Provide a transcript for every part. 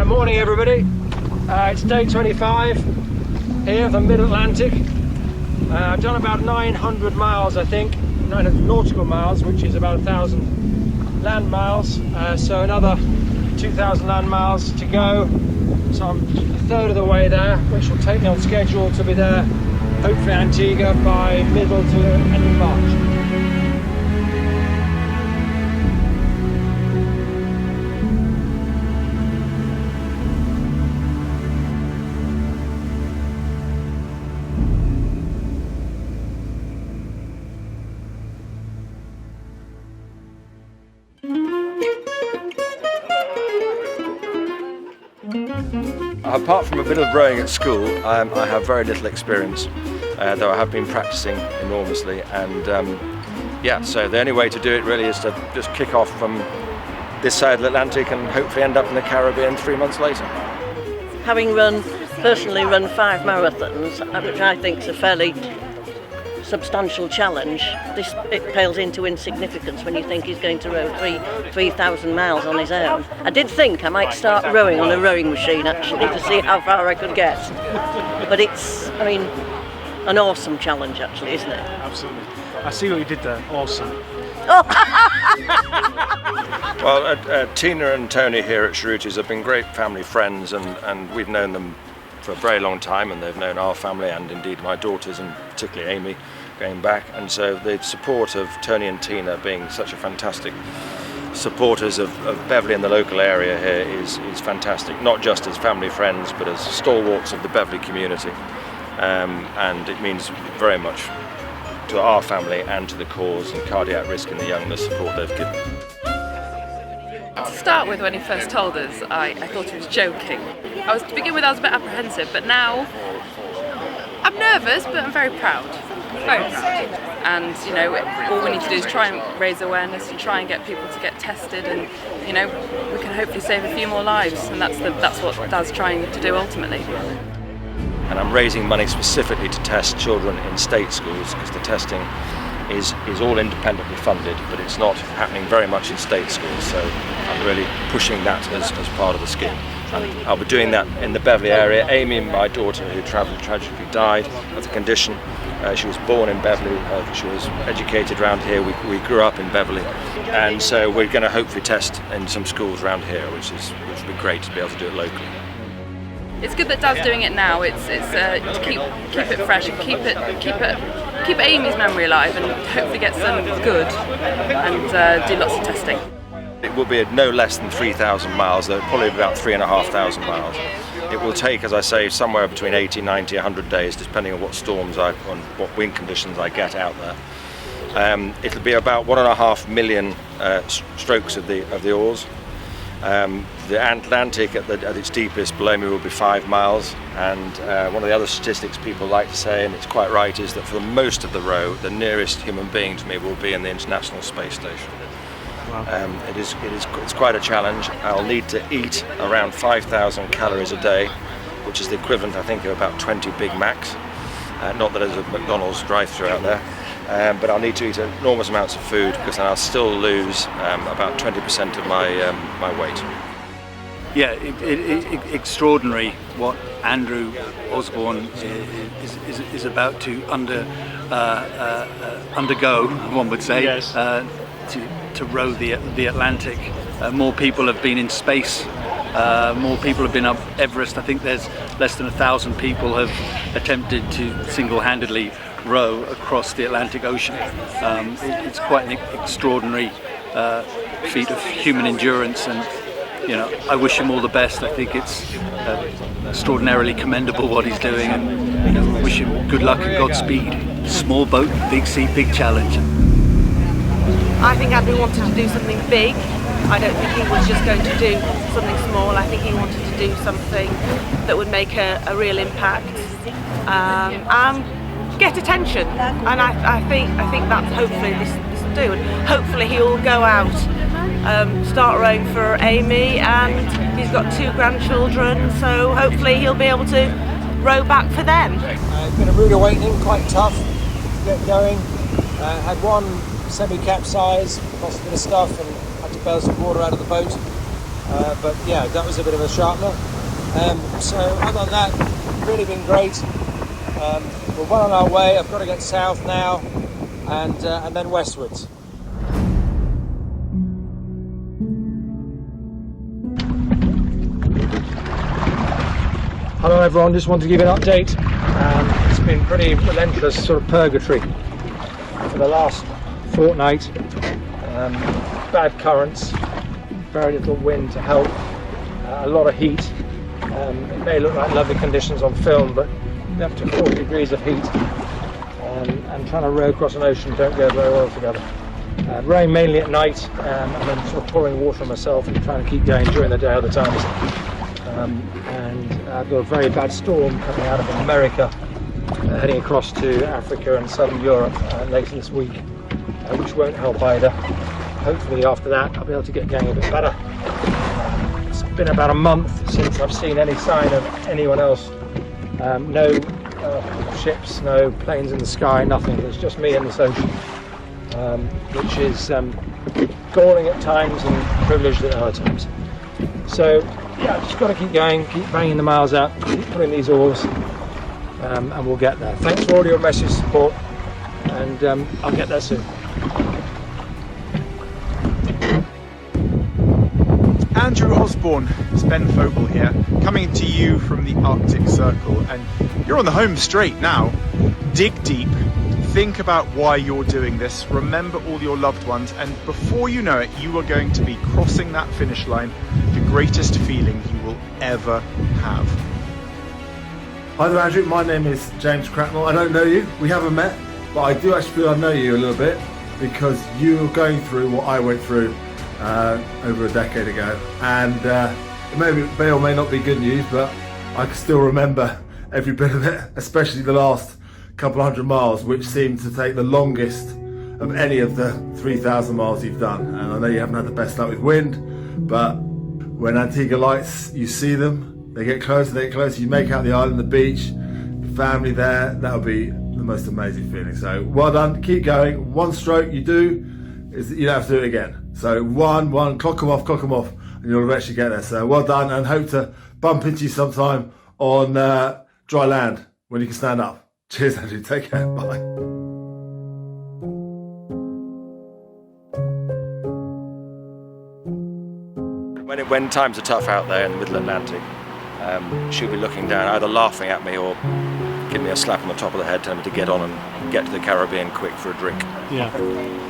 Morning everybody, it's day 25 here of the mid-Atlantic. I've done about 900 miles, I think, 900 nautical miles, which is about 1,000 land miles, so another 2,000 land miles to go. So I'm a third of the way there, which will take me on schedule to be there, hopefully Antigua, by middle to end of March. Apart from a bit of rowing at school, I have very little experience, though I have been practicing enormously, and yeah, so the only way to do it really is to just kick off from this side of the Atlantic and hopefully end up in the Caribbean 3 months later. Having personally run 5 marathons, which I think is a fairly substantial challenge, it pales into insignificance when you think he's going to row 3,000 miles on his own. I did think I might start rowing on a rowing machine actually to see how far I could get. But it's, I mean, an awesome challenge actually, isn't it? Absolutely. I see what you did there. Awesome. Well, Tina and Tony here at C.R.Y's have been great family friends, and we've known them for a very long time, and they've known our family and indeed my daughters, and particularly Amy, going back. And so the support of Tony and Tina being such a fantastic supporters of Beverley and the local area here is fantastic, not just as family friends but as stalwarts of the Beverley community, and it means very much to our family and to the cause and cardiac risk in the young, the support they've given. To start with, when he first told us, I thought he was joking. To begin with I was a bit apprehensive, but now I'm nervous, but I'm very proud. Very proud. And you know, all we need to do is try and raise awareness and try and get people to get tested, and you know, we can hopefully save a few more lives, and that's what Dad's trying to do ultimately. And I'm raising money specifically to test children in state schools, because the testing is all independently funded, but it's not happening very much in state schools, so I'm really pushing that as part of the scheme. And I'll be doing that in the Beverley area. Amy, my daughter, who tragically died of the condition, she was born in Beverley, she was educated around here, we grew up in Beverley, and so we're going to hopefully test in some schools around here, which would be great to be able to do it locally. It's good that Dad's doing it now. It's to keep it fresh and keep Amy's memory alive, and hopefully get some good and do lots of testing. It will be no less than 3,000 miles, though probably about 3,500 miles. It will take, as I say, somewhere between 80, 90, 100 days, depending on what storms on what wind conditions I get out there. It'll be about 1.5 million strokes of the oars. The Atlantic at its deepest below me will be 5 miles, and one of the other statistics people like to say, and it's quite right, is that for most of the row, the nearest human being to me will be in the International Space Station. Wow. It's quite a challenge. I'll need to eat around 5,000 calories a day, which is the equivalent, I think, of about 20 Big Macs. Not that there's a McDonald's drive-thru out there. But I'll need to eat enormous amounts of food, because then I'll still lose about 20% of my weight. Yeah, extraordinary what Andrew Osborne is about to undergo, one would say, yes. To row the Atlantic. More people have been in space. More people have been up Everest. I think there's less than 1,000 people have attempted to single-handedly row across the Atlantic Ocean. It's quite an extraordinary feat of human endurance, and you know, I wish him all the best. I think it's extraordinarily commendable what he's doing, and you know, wish him good luck and Godspeed. Small boat, big sea, big challenge. I think Andrew wanted to do something big. I don't think he was just going to do something small. I think he wanted to do something that would make a real impact and get attention. And I think that's hopefully this will do. And hopefully he will go out, start rowing for Amy, and he's got 2 grandchildren, so hopefully he'll be able to row back for them. It's been a rude awakening, quite tough to get going. Had one semi-capsize, lost a bit of stuff and had to bail some water out of the boat. But yeah, that was a bit of a sharpener. So other than that, really been great. We're well on our way. I've got to get south now and then westwards. Hello everyone, just wanted to give you an update. It's been pretty relentless sort of purgatory for the last fortnight. Bad currents, very little wind to help, a lot of heat. It may look like lovely conditions on film, but up to 40 degrees of heat, and trying to row across an ocean don't go very well together. Rowing mainly at night, and then sort of pouring water on myself and trying to keep going during the day other times. And I've got a very bad storm coming out of America, heading across to Africa and southern Europe later this week, which won't help either. Hopefully after that I'll be able to get going a bit better. It's been about a month since I've seen any sign of anyone else. No ships, no planes in the sky, nothing. It's just me in this ocean, which is galling at times and privileged at other times. So yeah, just got to keep going, keep banging the miles out, keep putting these oars, and we'll get there. Thanks for all your message support, and I'll get there soon. Andrew Osborne, it's Ben Fogle here, coming to you from the Arctic Circle, and you're on the home straight now. Dig deep, think about why you're doing this, remember all your loved ones, and before you know it, you are going to be crossing that finish line, the greatest feeling you will ever have. Hi there Andrew, my name is James Cracknell. I don't know you, we haven't met, but I do actually feel I know you a little bit because you're going through what I went through over a decade ago, and it may or may not be good news, but I can still remember every bit of it, especially the last couple 100 miles, which seemed to take the longest of any of the 3,000 miles you've done. And I know you haven't had the best luck with wind, but when Antigua lights, you see them, they get closer, you make out the island, the beach, the family there, that'll be the most amazing feeling. So well done, keep going. One stroke you do, is you don't have to do it again. So one, clock them off, and you'll eventually get there. So well done, and hope to bump into you sometime on dry land when you can stand up. Cheers, Andrew. Take care. Bye. When times are tough out there in the Middle Atlantic, she'll be looking down, either laughing at me or give me a slap on the top of the head, telling me to get on and get to the Caribbean quick for a drink. Yeah.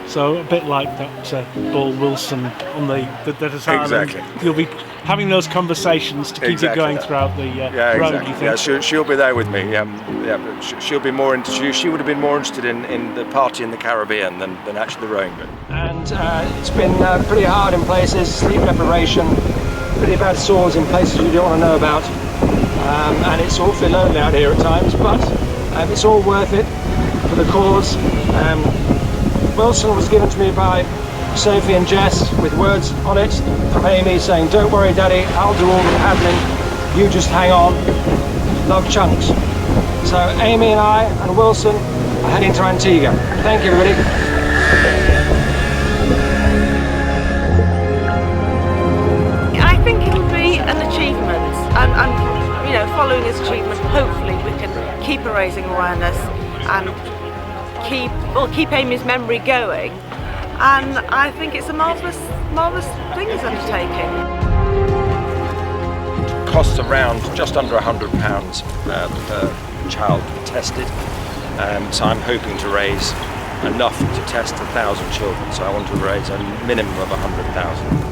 So a bit like that Paul Wilson on the desert island. Exactly. You'll be having those conversations to keep you going throughout the road. Exactly. You think? Yeah, she'll be there with me. She'll be more into. She would have been more interested in the party in the Caribbean than actually the rowing bit. And it's been pretty hard in places, sleep deprivation, pretty bad sores in places you don't want to know about. And it's awfully lonely out here at times, but it's all worth it for the cause. Wilson was given to me by Sophie and Jess with words on it from Amy saying, "Don't worry Daddy, I'll do all the paddling, you just hang on, love Chunks." So Amy and I and Wilson are heading to Antigua. Thank you everybody. I think it'll be an achievement, and you know, following his achievement, hopefully we can keep raising awareness and keep Amy's memory going. And I think it's a marvellous thing he's undertaking. Costs around just under £100 per child tested, so I'm hoping to raise enough to test 1,000 children, so I want to raise a minimum of 100,000.